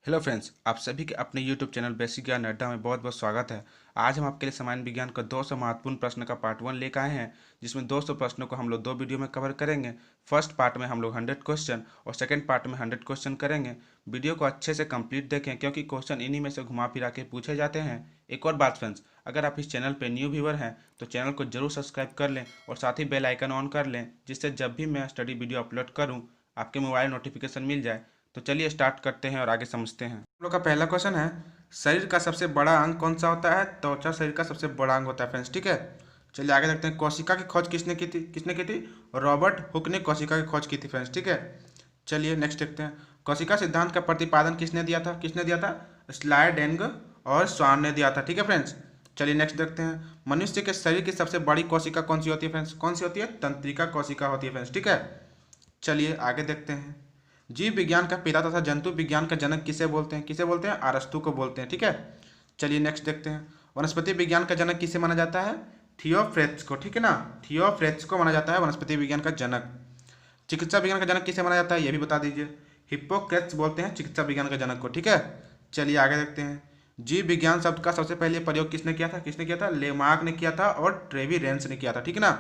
Hello friends, आप सभी के अपने यूट्यूब चैनल बेसिक ज्ञान अड्डा में बहुत बहुत स्वागत है। आज हम आपके लिए सामान्य विज्ञान का 200 महत्वपूर्ण प्रश्न का पार्ट 1 लेकर आए हैं, जिसमें 200 प्रश्नों को हम लोग दो वीडियो में कवर करेंगे। फर्स्ट पार्ट में हम लोग 100 क्वेश्चन और सेकंड पार्ट में 100 क्वेश्चन करेंगे। वीडियो को अच्छे से कंप्लीट देखें, क्योंकि क्वेश्चन इन्हीं में से घुमा फिरा के पूछे जाते हैं। एक और बात फ्रेंड्स, अगर आप इस चैनल पर न्यू व्यूवर हैं तो चैनल को जरूर सब्सक्राइब कर लें और साथ ही बेल आइकन ऑन कर लें, जिससे जब भी मैं स्टडी वीडियो अपलोड करूँ आपके मोबाइल नोटिफिकेशन मिल जाए। तो चलिए स्टार्ट करते हैं और आगे समझते हैं। हम लोग का पहला क्वेश्चन है, शरीर का सबसे बड़ा अंग कौन सा होता है? त्वचा शरीर का सबसे बड़ा अंग होता है फ्रेंड्स, ठीक है। चलिए आगे देखते हैं, कोशिका की खोज किसने की थी? किसने की थी? रॉबर्ट हुक ने कोशिका की खोज की थी फ्रेंड्स, ठीक है। चलिए नेक्स्ट देखते हैं, कोशिका सिद्धांत का प्रतिपादन किसने दिया था? किसने दिया था? स्लाइडेंग और स्वान ने दिया था, ठीक है फ्रेंड्स। चलिए नेक्स्ट देखते हैं, मनुष्य के शरीर की सबसे बड़ी कोशिका कौन सी होती है फ्रेंड्स? कौन सी होती है? तंत्रिका कोशिका होती है फ्रेंड्स, ठीक है। चलिए आगे देखते हैं, जीव विज्ञान का पिता तथा जंतु विज्ञान का जनक किसे बोलते हैं? किसे बोलते हैं? अरस्तु को बोलते हैं, ठीक है। चलिए नेक्स्ट देखते हैं, वनस्पति विज्ञान का जनक किसे माना जाता है? थियोफ्रेट्स को, ठीक है ना। थियोफ्रेट्स को माना जाता है वनस्पति विज्ञान का जनक। चिकित्सा विज्ञान का जनक किसे माना जाता है, ये भी बता दीजिए। हिप्पोक्रेट्स बोलते हैं चिकित्सा विज्ञान का जनक को, ठीक है। चलिए आगे देखते हैं, जीव विज्ञान शब्द का सबसे पहले प्रयोग किसने किया था? किसने किया था? लेमार्क ने किया था और ट्रेवी रेंस ने किया था, ठीक है ना।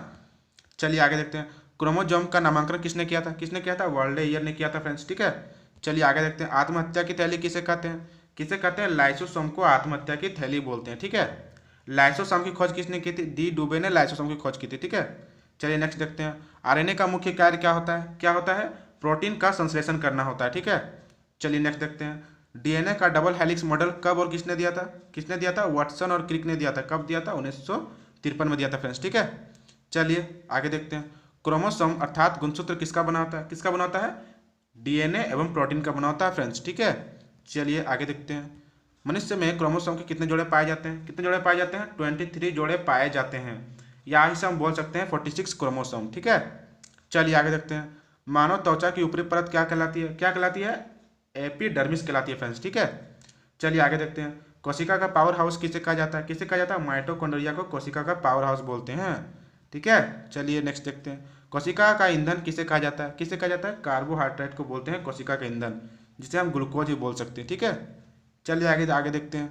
चलिए आगे देखते हैं, क्रोमोजोम का नामांकन किसने किया था? किसने किया था? वर्ल्डेयर ने किया था फ्रेंड्स, ठीक है। चलिए आगे देखते हैं, आत्महत्या की थैली किसे कहते हैं? किसे कहते हैं? लाइसोसोम को आत्महत्या की थैली बोलते हैं, ठीक है। लाइसोसोम की खोज किसने की थी? डी डुबे ने लाइसोसोम की खोज की थी, ठीक है। चलिए नेक्स्ट देखते हैं, आरएनए का मुख्य कार्य क्या होता है? क्या होता है? प्रोटीन का संश्लेषण करना होता है, ठीक है। चलिए नेक्स्ट देखते हैं, डीएनए का डबल हेलिक्स मॉडल कब और किसने दिया था? किसने दिया था? वाटसन और क्रिक ने दिया था। कब दिया था? 1953 में दिया था फ्रेंड्स, ठीक है। चलिए आगे देखते हैं, क्रोमोसोम अर्थात गुणसूत्र किसका बना होता है? किसका बना होता है? डीएनए एवं प्रोटीन का बना होता है फ्रेंड्स, ठीक है। चलिए आगे देखते हैं, मनुष्य में क्रोमोसोम के कितने जोड़े पाए जाते हैं? कितने जोड़े पाए जाते हैं? 23 जोड़े पाए जाते हैं, या इसे हम बोल सकते हैं 46 क्रोमोसोम, ठीक है। चलिए आगे देखते हैं, मानव त्वचा की ऊपरी परत क्या कहलाती है? क्या कहलाती है? एपिडर्मिस कहलाती है फ्रेंड्स, ठीक है। चलिए आगे देखते हैं, कोशिका का पावर हाउस किसे कहा जाता है? किसे कहा जाता है? माइटोकॉन्ड्रिया को कोशिका का पावर हाउस बोलते हैं, ठीक है। चलिए नेक्स्ट देखते हैं, कोशिका का ईंधन किसे कहा जाता है? किसे कहा जाता है? कार्बोहाइड्रेट को बोलते हैं कोशिका का ईंधन, जिसे हम ग्लूकोज भी बोल सकते हैं, ठीक है। चलिए आगे आगे देखते हैं,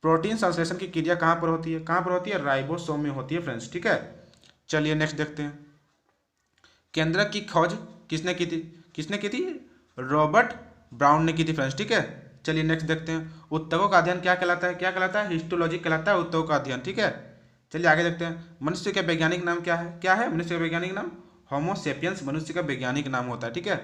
प्रोटीन संश्लेषण की क्रिया कहाँ पर होती है? कहाँ पर होती है? राइबोसोम में होती है फ्रेंड्स, ठीक है। चलिए नेक्स्ट देखते हैं, केंद्रक की खोज किसने की थी? किसने की थी? रॉबर्ट ब्राउन ने की थी फ्रेंड्स, ठीक है। चलिए नेक्स्ट देखते हैं, ऊतकों का अध्ययन क्या कहलाता है? क्या कहलाता है? हिस्टोलॉजी कहलाता है ऊतकों का अध्ययन, ठीक है। चलिए आगे देखते हैं, मनुष्य के वैज्ञानिक नाम क्या है? क्या है मनुष्य का वैज्ञानिक नाम? होमो सेपियंस मनुष्य का वैज्ञानिक नाम होता है, ठीक है।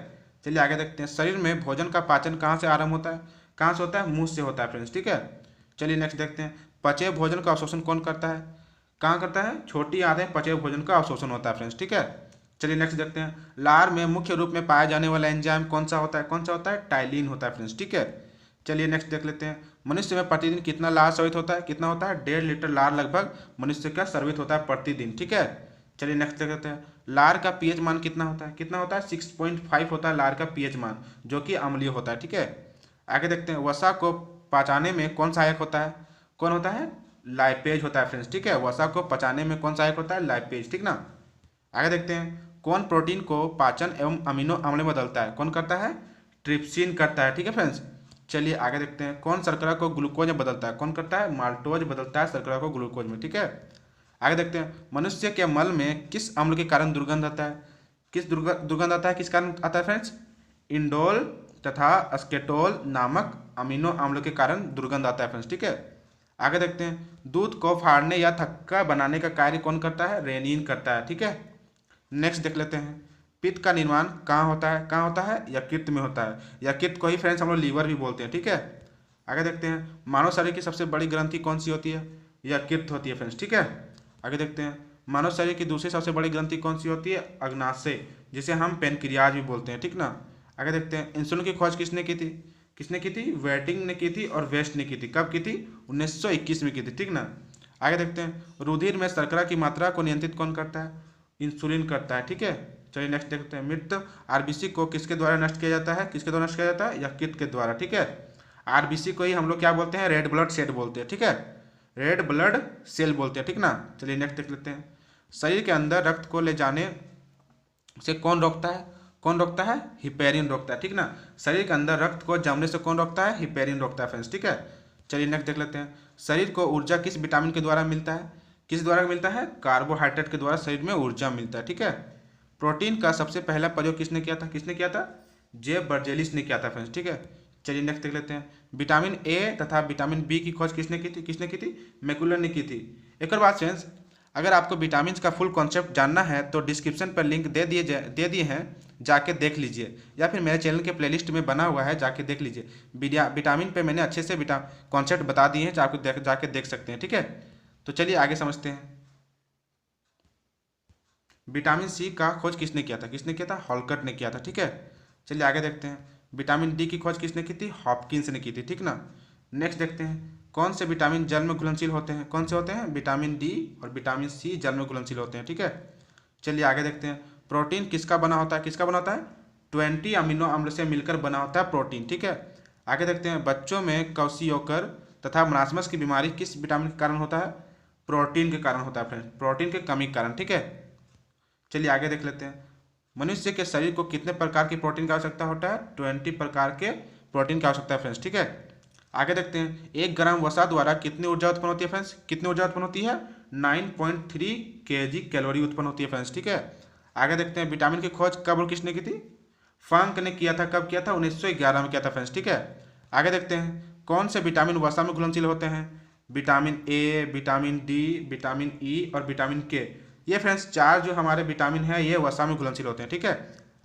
चलिए आगे देखते हैं, शरीर में भोजन का पाचन कहाँ से आरंभ होता है? कहाँ से होता है? मुंह से होता है फ्रेंड्स, ठीक है। चलिए नेक्स्ट देखते हैं, पचे भोजन का अवशोषण कौन करता है? कहाँ करता है? छोटी आंतें पचे भोजन का अवशोषण होता है फ्रेंड्स, ठीक है। चलिए नेक्स्ट देखते हैं, लार में मुख्य रूप में पाया जाने वाला एंजाइम कौन सा होता है? कौन सा होता है? टाइलिन होता है फ्रेंड्स, ठीक है। चलिए नेक्स्ट देख लेते हैं, मनुष्य में प्रतिदिन कितना लार स्रावित होता है? कितना होता है? 1.5 लीटर लार लगभग मनुष्य का स्रावित होता है प्रतिदिन, ठीक है। चलिए नेक्स्ट देख लेते हैं, लार का पीएच मान कितना होता है? कितना होता है? 6.5 होता है लार का पीएच मान, जो कि अम्लीय होता है, ठीक है। आगे देखते हैं, वसा को पचाने में कौन सहायक होता है? कौन होता है? लाइपेज होता है फ्रेंड्स, ठीक है। वसा को पचाने में कौन सहायक होता है? लाइपेज, ठीक ना। आगे देखते हैं, कौन प्रोटीन को पाचन एवं अमीनो अम्ल में बदलता है? कौन करता है? ट्रिप्सिन करता है, ठीक है फ्रेंड्स। चलिए आगे देखते हैं, कौन शर्करा को ग्लूकोज में बदलता है? कौन करता है? माल्टोज बदलता है शर्करा को ग्लूकोज में, ठीक है। आगे देखते हैं, मनुष्य के मल में किस अम्ल के कारण दुर्गंध आता है? किस दुर्गंध आता है? किस कारण आता है फ्रेंड्स? इंडोल तथा अस्केटोल नामक अमीनो अम्ल के कारण दुर्गंध आता है फ्रेंड्स, ठीक है। आगे देखते हैं, दूध को फाड़ने या थक्का बनाने का कार्य कौन करता है? रेनिन करता है, ठीक है। नेक्स्ट देख लेते हैं, पित्त का निर्माण कहाँ होता है? कहाँ होता है? यकृत में होता है। यकृत को ही फ्रेंड्स हम लोग लीवर भी बोलते हैं, ठीक है। आगे देखते हैं, मानव शरीर की सबसे बड़ी ग्रंथि कौन सी होती है? यकृत होती है फ्रेंड्स, ठीक है। आगे देखते हैं, मानव शरीर की दूसरी सबसे बड़ी ग्रंथि कौन सी होती है? अग्नाशय, जिसे हम पेनक्रियाज भी बोलते हैं, ठीक ना। आगे देखते हैं, इंसुलिन की खोज किसने की थी? किसने की थी? वेटिंग ने की थी और वेस्ट ने की थी। कब की थी? 1921 में की थी, ठीक ना। आगे देखते हैं, रुधिर में शर्करा की मात्रा को नियंत्रित कौन करता है? इंसुलिन करता है, ठीक है। चलिए नेक्स्ट देखते हैं, मृत आरबीसी को किसके द्वारा नष्ट किया जाता है? किसके द्वारा नष्ट किया जाता है? यकृत के द्वारा, ठीक है। आरबीसी को ही हम लोग क्या बोलते हैं? रेड ब्लड सेल बोलते हैं, ठीक है। रेड ब्लड सेल बोलते हैं, ठीक ना। चलिए नेक्स्ट देख लेते हैं, शरीर के अंदर रक्त को ले जाने से कौन रोकता है? कौन रोकता है? हिपेरिन रोकता है, ठीक ना। शरीर के अंदर रक्त को जमने से कौन रोकता है? हिपेरिन रोकता है फ्रेंड्स, ठीक है। चलिए नेक्स्ट देख लेते हैं। शरीर को ऊर्जा किस विटामिन के द्वारा मिलता है? किस द्वारा मिलता है? कार्बोहाइड्रेट के द्वारा शरीर में ऊर्जा मिलता है, ठीक है। प्रोटीन का सबसे पहला प्रयोग किसने किया था? किसने किया था? जे बर्जेलिस ने किया था फ्रेंड्स, ठीक है। चलिए नेक्स्ट देख लेते हैं। विटामिन ए तथा विटामिन बी की खोज किसने की थी? किसने की थी? मैकुलर ने की थी। एक और बात फ्रेंड्स, अगर आपको विटामिन का फुल कॉन्सेप्ट जानना है तो डिस्क्रिप्शन पर लिंक दे दिए हैं, जाके देख लीजिए, या फिर मेरे चैनल के प्लेलिस्ट में बना हुआ है, जाके देख लीजिए। विटामिन पे मैंने अच्छे से कॉन्सेप्ट बता दिए हैं, जाके देख सकते हैं, ठीक है। तो चलिए आगे समझते हैं। विटामिन सी का खोज किसने किया था? किसने किया था? हॉलकट ने किया था, ठीक है। चलिए आगे देखते हैं। विटामिन डी की खोज किसने की थी? हॉपकिंस ने की थी, ठीक ना। नेक्स्ट देखते हैं। कौन से विटामिन जल में घुलनशील होते हैं? कौन से होते हैं? विटामिन डी और विटामिन सी जल में घुलनशील होते हैं, ठीक है। चलिए आगे देखते हैं। प्रोटीन किसका बना होता है? किसका बना होता है? 20 अमीनो अम्ल से मिलकर बना होता है प्रोटीन, ठीक है। आगे देखते हैं। बच्चों में क्वाशियोकर तथा मरासमस की बीमारी किस विटामिन के कारण होता है? प्रोटीन के कारण होता है फ्रेंड्स, प्रोटीन के कमी के कारण, ठीक है। चलिए आगे देख लेते हैं। मनुष्य के शरीर को कितने प्रकार की प्रोटीन की आवश्यकता होता है? 20 प्रकार के प्रोटीन की आवश्यकता है फ्रेंड्स, ठीक है। आगे देखते हैं। 1 ग्राम वसा द्वारा कितनी ऊर्जा उत्पन्न होती है फ्रेंड्स? कितनी ऊर्जा उत्पन्न होती है? 9.3 kg कैलोरी उत्पन्न होती है फ्रेंड्स, ठीक है। आगे देखते हैं। विटामिन की खोज कब और किसने की थी? फंक ने किया था। कब किया था? 1911 में किया था फ्रेंड्स, ठीक है। आगे देखते हैं। कौन से विटामिन वसा में घुलनशील होते हैं? Vitamin A, vitamin D, vitamin E और विटामिन के। ये फ्रेंड्स 4 जो हमारे विटामिन है ये वसा में घुलनशील होते हैं, ठीक है।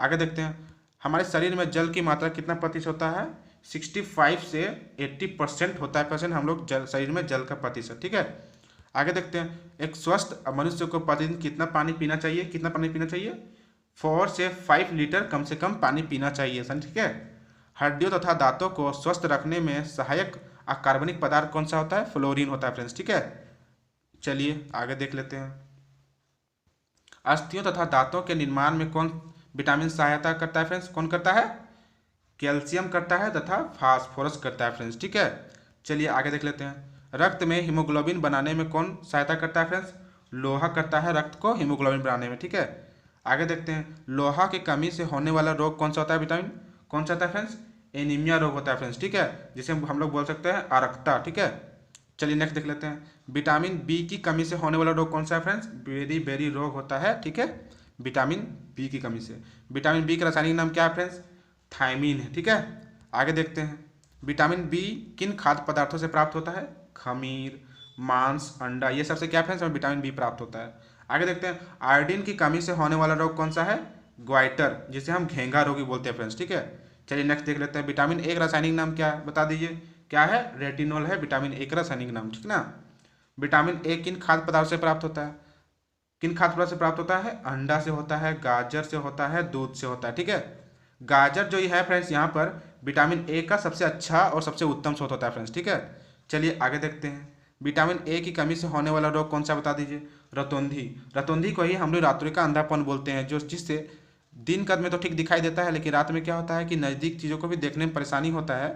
आगे देखते हैं। हमारे शरीर में जल की मात्रा कितना प्रतिशत होता है? 65 से 80% होता है परसेंट हम लोग शरीर में जल का प्रतिशत, ठीक है। आगे देखते हैं। एक स्वस्थ मनुष्य को प्रतिदिन कितना पानी पीना चाहिए? कितना पानी पीना चाहिए? 4 से 5 लीटर कम से कम पानी पीना चाहिए, ठीक है। हड्डियों तथा दांतों को स्वस्थ रखने में सहायक अकार्बनिक पदार्थ कौन सा होता है? फ्लोरीन होता है फ्रेंड्स, ठीक है। चलिए आगे देख लेते हैं। अस्थियों तथा दांतों के निर्माण में कौन विटामिन सहायता करता है फ्रेंड्स? कौन करता है? कैल्शियम करता है तथा फास्फोरस करता है फ्रेंड्स, ठीक है। चलिए आगे देख लेते हैं। रक्त में हीमोग्लोबिन बनाने में कौन सहायता करता है फ्रेंड्स? लोहा करता है रक्त को हीमोग्लोबिन बनाने में, ठीक है। आगे देखते हैं। लोहा की कमी से होने वाला रोग कौन सा होता है? विटामिन कौन सा होता है फ्रेंड्स? एनीमिया रोग होता है फ्रेंड्स, ठीक है, जिसे हम लोग बोल सकते हैं अरक्ता, ठीक है। चलिए नेक्स्ट देख लेते हैं। विटामिन बी की कमी से होने वाला रोग कौन सा है फ्रेंड्स? बेरी रोग होता है, ठीक है, विटामिन बी की कमी से। विटामिन बी का रासायनिक नाम क्या है फ्रेंड्स? थायमीन है, ठीक है। आगे देखते हैं। विटामिन बी किन खाद्य पदार्थों से प्राप्त होता है? खमीर, मांस, अंडा, ये सबसे क्या फ्रेंड्स हमें विटामिन बी प्राप्त होता है। आगे देखते हैं। आयोडीन की कमी से होने वाला रोग कौन सा है? ग्वाइटर, जिसे हम घेंघा रोगी बोलते हैं फ्रेंड्स, ठीक है। चलिए नेक्स्ट देख लेते हैं। विटामिन ए का रासायनिक नाम क्या है? बता दीजिए। क्या है? रेटिनॉल है विटामिन ए का रासायनिक नाम, ठीक ना। विटामिन ए किन खाद्य पदार्थ से प्राप्त होता है? किन खाद्य पदार्थ से प्राप्त होता है? अंडा से होता है, गाजर से होता है, दूध से होता है, ठीक है। गाजर जो है फ्रेंड्स यहाँ पर विटामिन ए का सबसे अच्छा और सबसे उत्तम स्रोत होता है फ्रेंड्स, ठीक है। चलिए आगे देखते हैं। विटामिन ए की कमी से होने वाला रोग कौन सा बता दीजिए? रतौंधी। रतौंधी को ही हम लोग रात्रि का अंधापन बोलते हैं, जो जिससे दिन कद में तो ठीक दिखाई देता है, लेकिन रात में क्या होता है कि नज़दीक चीज़ों को भी देखने में परेशानी होता है,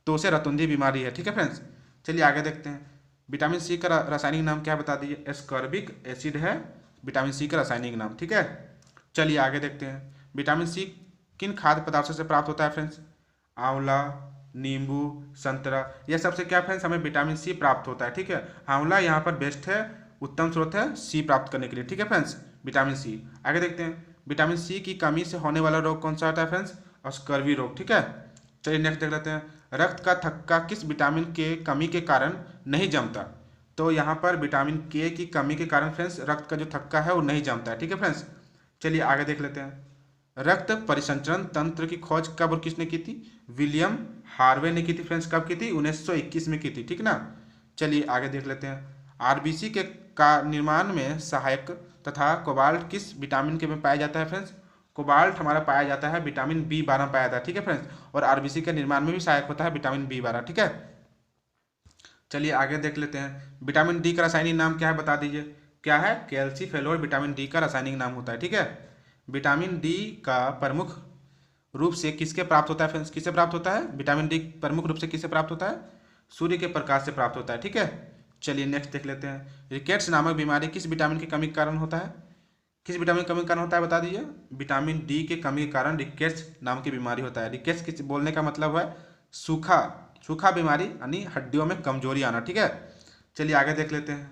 तो उसे रतौंधी बीमारी है, ठीक है फ्रेंड्स। चलिए आगे देखते हैं। विटामिन सी का रासायनिक नाम क्या बता दीजिए? एस्कॉर्बिक एसिड है विटामिन सी का रासायनिक नाम, ठीक है। चलिए आगे देखते हैं। विटामिन सी किन खाद्य पदार्थों से प्राप्त होता है फ्रेंड्स? आंवला, नींबू, संतरा, यह सबसे क्या फ्रेंड्स हमें विटामिन सी प्राप्त होता है, ठीक है। आंवला यहाँ पर बेस्ट है, उत्तम स्रोत है सी प्राप्त करने के लिए, ठीक है फ्रेंड्स, विटामिन सी। आगे देखते हैं। विटामिन सी की कमी से होने वाला रोग कौन सा होता है फ्रेंड्स? स्कर्वी रोग, ठीक है। चलिए नेक्स्ट देख लेते हैं। रक्त का थक्का किस विटामिन के कमी के कारण नहीं जमता? तो यहाँ पर विटामिन के की कमी के कारण फ्रेंड्स रक्त का जो थक्का है वो नहीं जमता है, ठीक है फ्रेंड्स। चलिए आगे देख लेते हैं। रक्त परिसंचरण तंत्र की खोज कब और किसने की थी? विलियम हार्वे ने की थी फ्रेंड्स। कब की थी? 1921 में की थी, ठीक ना। चलिए आगे देख लेते हैं। आरबीसी के का निर्माण में सहायक तथा कोबाल्ट किस विटामिन के में पाया जाता है फ्रेंड्स? कोबाल्ट हमारा पाया जाता है विटामिन B12 पाया जाता है, ठीक है फ्रेंड्स। और आरबीसी के निर्माण में भी सहायक होता है विटामिन B12, ठीक है। चलिए आगे देख लेते हैं। विटामिन डी का रासायनिक नाम क्या है बता दीजिए? क्या है? कैल्सीफेलोर विटामिन डी का रासायनिक नाम होता है, ठीक है। विटामिन डी का प्रमुख रूप से किसके प्राप्त होता है फ्रेंड्स? किससे प्राप्त होता है? विटामिन डी प्रमुख रूप से किससे प्राप्त होता है? सूर्य के प्रकाश से प्राप्त होता है, ठीक है। चलिए नेक्स्ट देख लेते हैं। रिकेट्स नामक बीमारी किस विटामिन की कमी के कारण होता है? किस विटामिन की कमी के कारण होता है बता दीजिए। विटामिन डी के कमी के कारण रिकेट्स नाम की बीमारी होता है। रिकेट्स किस बोलने का मतलब है सूखा, सूखा बीमारी यानी हड्डियों में कमजोरी आना, ठीक है। चलिए आगे देख लेते हैं।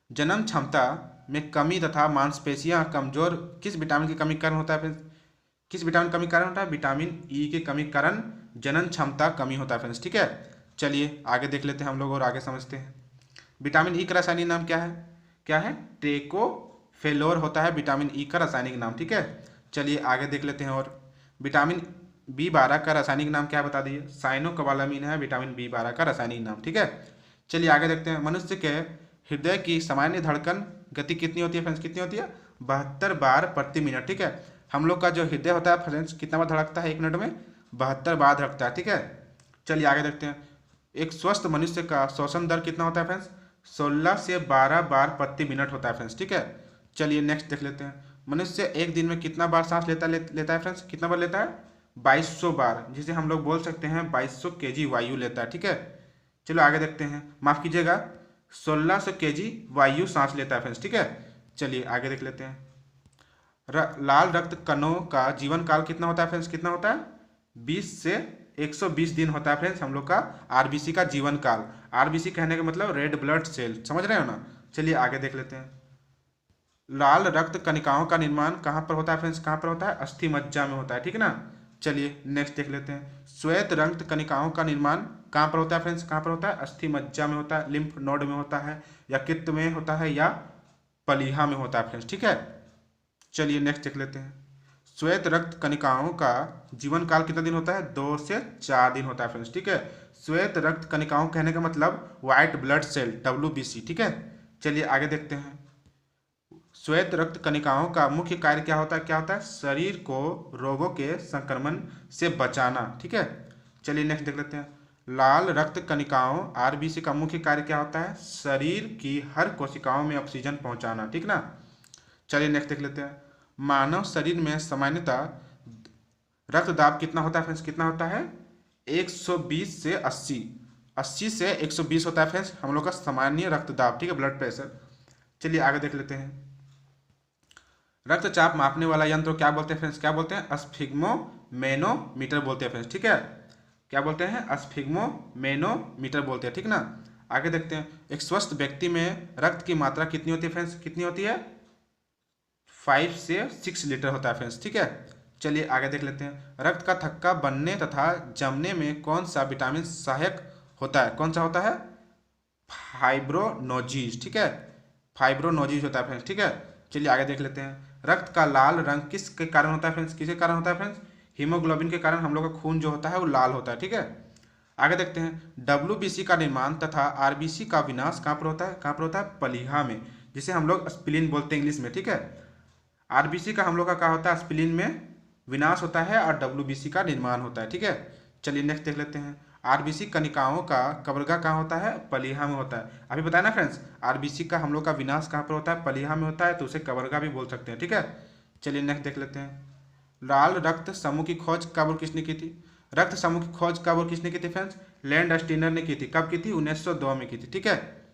जन्म क्षमता में कमी तथा मांसपेशियां कमजोर किस विटामिन की कमी के कारण होता है फ्रेंड्स? किस विटामिन की कमी के कारण होता है? विटामिन ई के कमी के कारण जनन क्षमता कमी होता है फ्रेंड्स, ठीक है। चलिए आगे देख लेते हैं हम लोग और आगे समझते हैं। विटामिन ई का रासायनिक नाम क्या है? क्या है? टेकोफेलोर होता है विटामिन ई का रासायनिक नाम, ठीक है। चलिए आगे देख लेते हैं। और विटामिन B12 का रासायनिक नाम क्या है बता दीजिए। साइनोकोबालामिन है विटामिन B12 का रासायनिक नाम, ठीक है। चलिए आगे देखते हैं। मनुष्य के हृदय की सामान्य धड़कन गति कितनी होती है फ्रेंड्स? कितनी होती है? 72 बार प्रति मिनट, ठीक है। हम लोग का जो हृदय होता है फ्रेंड्स कितना बार धड़कता है एक मिनट में? 72 बार धड़कता है, ठीक है। चलिए आगे देखते हैं। एक स्वस्थ मनुष्य का श्वसन दर कितना होता है फ्रेंड्स? 16 से 12 बार प्रति मिनट होता है फ्रेंड्स, ठीक है। चलिए नेक्स्ट देख लेते हैं। मनुष्य एक दिन में कितना बार सांस लेता है फ्रेंड्स? कितना बार लेता है? 2200 बार, जिसे हम लोग बोल सकते हैं 2200 केजी वायु लेता है, ठीक है। चलो आगे देखते हैं। माफ कीजिएगा 1600 केजी वायु सांस लेता है फ्रेंड्स, ठीक है। चलिए आगे देख लेते हैं। लाल रक्त कणों का जीवन काल कितना होता है फ्रेंड्स? कितना होता है? 20 से 120 दिन होता है फ्रेंड्स हम लोग का आरबीसी का जीवन काल। आरबीसी कहने का मतलब रेड ब्लड सेल, समझ रहे हो ना। चलिए आगे देख लेते हैं। लाल रक्त कणिकाओं का निर्माण कहाँ पर होता है फ्रेंड्स? कहाँ पर होता है? अस्थि मज्जा में होता है, ठीक है ना। चलिए नेक्स्ट देख लेते हैं। श्वेत रक्त कणिकाओं का निर्माण कहाँ पर होता है फ्रेंड्स? कहाँ पर होता है? अस्थि मज्जा में होता है, लिम्फ नोड में होता है, यकृत में होता है, या पलीहा में होता है फ्रेंड्स, ठीक है। चलिए नेक्स्ट देख लेते हैं। श्वेत रक्त कणिकाओं का जीवन काल कितना दिन होता है? 2 से 4 दिन होता है फ्रेंड्स, ठीक है। श्वेत रक्त कणिकाओं कहने का मतलब व्हाइट ब्लड सेल, WBC, ठीक है। चलिए आगे देखते हैं। श्वेत रक्त कणिकाओं का मुख्य कार्य क्या होता है? क्या होता है? शरीर को रोगों के संक्रमण से बचाना, ठीक है। चलिए नेक्स्ट देख लेते हैं। लाल रक्त कणिकाओं आरबीसी का मुख्य कार्य क्या होता है? शरीर की हर कोशिकाओं में ऑक्सीजन पहुंचाना, ठीक ना। चलिए नेक्स्ट देख लेते हैं। मानव शरीर में सामान्यतः रक्त दाब कितना होता है फ्रेंड्स? कितना होता है? 120 से 80, 80 से 120 होता है फ्रेंड्स हम लोग का सामान्य रक्त दाब, ठीक है, ब्लड प्रेशर। चलिए आगे देख लेते हैं। रक्तचाप मापने वाला यंत्र क्या बोलते हैं फ्रेंड्स? क्या बोलते हैं? स्फिग्मोमेनोमीटर बोलते हैं फ्रेंड्स, ठीक है। क्या बोलते हैं? स्फिग्मोमेनोमीटर बोलते हैं, ठीक ना। आगे देखते हैं। एक स्वस्थ व्यक्ति में रक्त की मात्रा कितनी होती है फ्रेंड्स? कितनी होती है? 5 से 6 लीटर होता है फ्रेंड्स, ठीक है। चलिए आगे देख लेते हैं। रक्त का थक्का बनने तथा जमने में कौन सा विटामिन सहायक होता है? कौन सा होता है? फाइब्रोनोजीज, ठीक है। फाइब्रोनोजीज होता है फ्रेंड्स, ठीक है। चलिए आगे देख लेते हैं। रक्त का लाल रंग किस के कारण होता है फ्रेंड्स? किसके कारण होता है फ्रेंड्स? हीमोग्लोबिन के कारण हम लोग का खून जो होता है वो लाल होता है, ठीक है। आगे देखते हैं। WBC का निर्माण तथा आरबीसी का विनाश कहाँ पर होता है? कहाँ पर होता है? पलीहा में, जिसे हम लोग स्प्लीन बोलते हैं इंग्लिश में, ठीक है। आरबीसी का हम लोग का क्या होता है? स्प्लीन में विनाश होता है और WBC का निर्माण होता है, ठीक है। चलिए नेक्स्ट देख लेते हैं। आरबीसी कणिकाओं का कब्रगा कहाँ होता है? पलीहा में होता है। अभी बताया ना फ्रेंड्स, आरबीसी का हम लोग का विनाश कहाँ पर होता है? पलीहा में होता है, तो उसे कब्रगा भी बोल सकते हैं, ठीक है। चलिए नेक्स्ट देख लेते हैं। लाल रक्त समूह की खोज कब और किसने की थी? रक्त समूह की खोज कब और किसने की थी फ्रेंड्स? लैंडस्टीनर ने की थी। कब की थी? 1902 में की थी, ठीक है।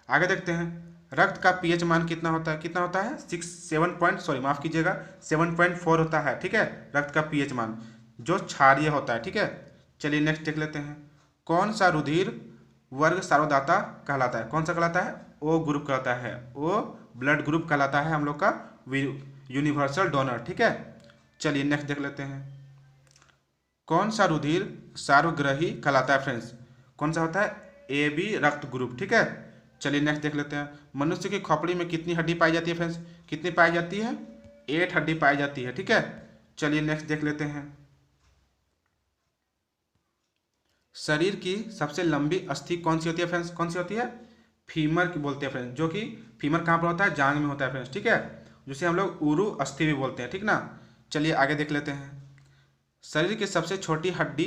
आगे देखते हैं। रक्त का पीएच मान कितना होता है? कितना होता है? 7.4 होता है, ठीक है, रक्त का पीएच मान, जो क्षारीय होता है, ठीक है। चलिए नेक्स्ट देख लेते हैं। कौन सा रुधिर वर्ग सार्वदाता कहलाता है? कौन सा कहलाता है? O ग्रुप कहलाता है। O ब्लड ग्रुप कहलाता है हम लोग का यूनिवर्सल डोनर, ठीक है। चलिए नेक्स्ट देख लेते हैं। कौन सा रुधिर सार्वग्रही कहलाता है फ्रेंड्स? कौन सा होता है? AB रक्त ग्रुप, ठीक है। चलिए नेक्स्ट देख लेते हैं। मनुष्य की खोपड़ी में कितनी हड्डी पाई जाती है फ्रेंड्स? कितनी पाई जाती है? 8 हड्डी पाई जाती है, ठीक है। चलिए नेक्स्ट देख लेते हैं। शरीर की सबसे लंबी अस्थि कौन सी होती है फ्रेंड्स? कौन सी होती है? फीमर की बोलते हैं फ्रेंड्स, जो कि फीमर कहाँ पर होता है? जांग में होता है फ्रेंड्स, ठीक है, जिसे हम लोग उरु अस्थि भी बोलते हैं, ठीक ना। चलिए आगे देख लेते हैं। शरीर की सबसे छोटी हड्डी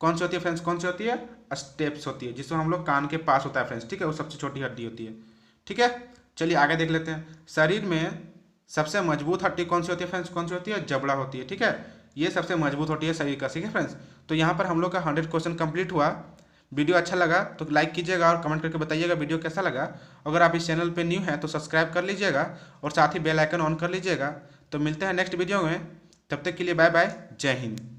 कौन सी होती है फ्रेंड्स? कौन सी होती है? स्टेप्स होती है, जिसको हम लोग कान के पास होता है फ्रेंड्स, ठीक है, वो सबसे छोटी हड्डी होती है, ठीक है। चलिए आगे देख लेते हैं। शरीर में सबसे मजबूत हड्डी कौन सी होती है फ्रेंड्स? कौन सी होती है? जबड़ा होती है, ठीक है, ये सबसे मजबूत होती है शरीर का, ठीक है फ्रेंड्स। तो यहाँ पर हम लोग का 100 क्वेश्चन कंप्लीट हुआ। वीडियो अच्छा लगा तो लाइक कीजिएगा और कमेंट करके बताइएगा वीडियो कैसा लगा। अगर आप इस चैनल पे न्यू हैं तो सब्सक्राइब कर लीजिएगा और साथ ही बेल आइकन ऑन कर लीजिएगा। तो मिलते हैं नेक्स्ट वीडियो में, तब तक के लिए बाय बाय, जय हिंद।